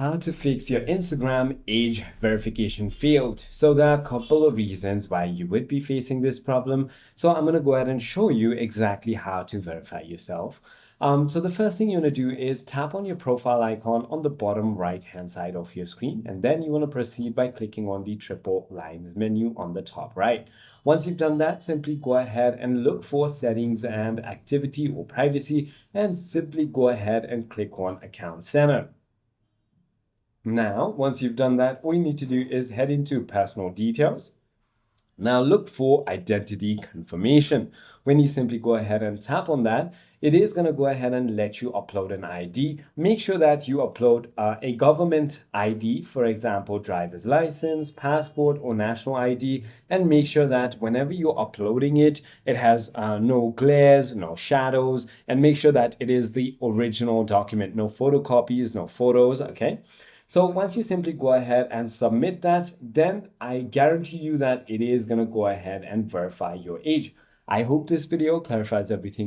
How to fix your Instagram age verification failed. So there are a couple of reasons why you would be facing this problem. So I'm going to go ahead and show you exactly how to verify yourself. So the first thing you want to do is tap on your profile icon on the bottom right hand side of your screen, and then you want to proceed by clicking on the triple lines menu on the top right. Once you've done that, simply go ahead and look for settings and activity or privacy, and simply go ahead and click on account center. Now, once you've done that, all you need to do is head into personal details. Now look for identity confirmation. When you simply go ahead and tap on that, it is going to go ahead and let you upload an ID. Make sure that you upload a government ID, for example, driver's license, passport, or national ID, and make sure that whenever you're uploading it, it has no glares, no shadows, and make sure that it is the original document, no photocopies, no photos, okay? So once you simply go ahead and submit that, then I guarantee you that it is going to go ahead and verify your age. I hope this video clarifies everything.